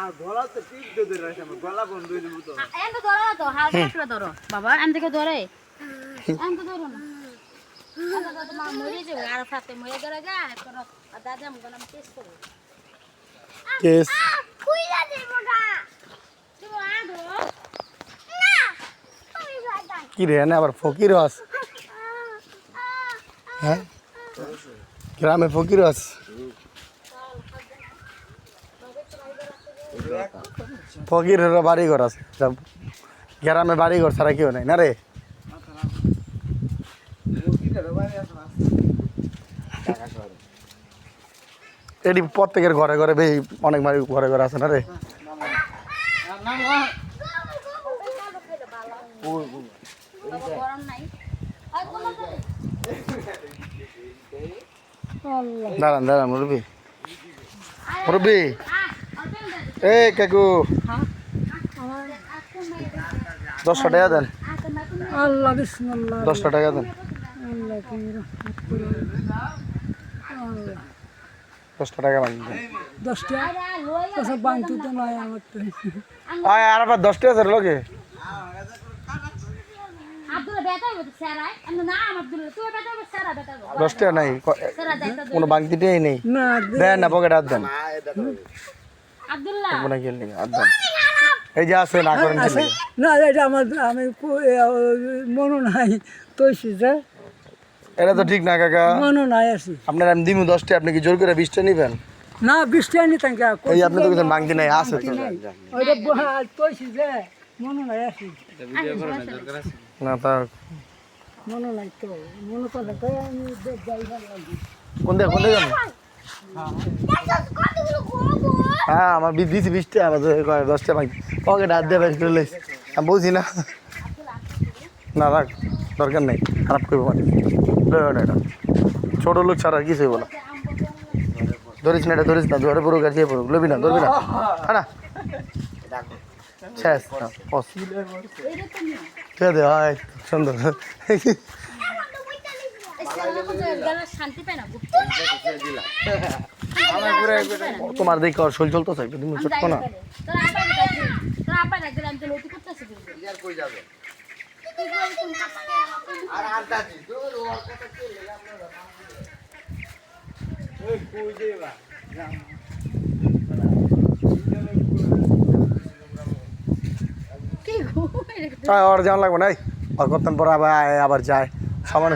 আর গলা তো টিপ দে রাখা আমার গলা বন্ধ হয়ে যাবে তো এন্ড ধরো না তো হালকা করে ধরো বাবা এন্ড থেকে ধরে এন্ড ধরো না আলাদা তো মা মরে যাবে আর সাথে মরে গেলে গা করো দাদা আমি গলাম টেস্ট করব কেস খুইলা দেব না তুমি আদো না তুমি ভাই কি রে না আবার ফকির হস হ্যাঁ গ্রামে ফকির হস ফকিরের বাড়ি ঘর আছে সব গ্রামে বাড়ি ঘর ছাড়া কেউ নাই না রে এটি প্রত্যেকের ঘরে ঘরে বেশি অনেক বাড়ি ঘরে ঘরে আছে না রে গরম নাই আর কোনো দাঁড়ান দাঁড়ান মুরব্বী মুরব্বী এ কাকু 10 টাকা দেন আল্লাহ বিসমিল্লাহ 10 টাকা দেন আল্লাহ কি আল্লাহ 10 টাকা বাকি দেন 10 টাকা আচ্ছা বাংতি তো নয় আমার তো আয় আর আবার 10 টাকা ধরে লোকে আব্দুল বেটা হইছে স্যারাই আমি না আব্দুল তুই বেটা হইছে স্যারা বেটা 10 টাকা নাই স্যারা যাইতো কোনো বাংতিটাই নেই না দেন না পকেট হাত দেন আব্দুল্লাহ কোনো কি নেই হাত দেন এই যে আছে না করেন ছিল না এটা আমার আমি মনো নাই তৈছি যে এটা তো ঠিক না কাকা মনো নাই আছি আপনার আমি দিমু 10 টাকা আপনি কি জোর করে 20 টাকা নেবেন না 20 টাকা নিতাম কে এই আপনি তো কিছু বাংতি নাই আছে তো ওইটা তৈছি যে মনো নাই আছি না তা মনো নাই তো মনো করলে তাই আমি যাই ভালো কোন দিকে যাবেন হ্যাঁ আমার দিয়েছি 20 টাকা আমাদের 10 টাকা বাকি পকেট হাত দিয়ে বেশ করে লইছি আমি বলছি না না রাখ দরকার নেই খারাপ করবো মানে না এটা ছোটো লোক ছাড়া কিছু বলো ধরিস না এটা ধরিস না ধরে পড়ুক আর চেয়ে পড়ুক লবি না ধরবি না হ্যাঁ শেষ ঠিক আছে হয় সুন্দর শান্তি পায় না তোমার দেখে ওর শরীর চলতো চাই তুমি চটকো না তোর আপা রাখলে আমি তো লতি করতেছি ইয়ার কই যাবে আর আড্ডা দি তো ওর কথা কে লেগে আমরা ওই কই দেবা কি গো ওর জানা লাগবে নাই আর কতক্ষণ পর আবার যায় সমান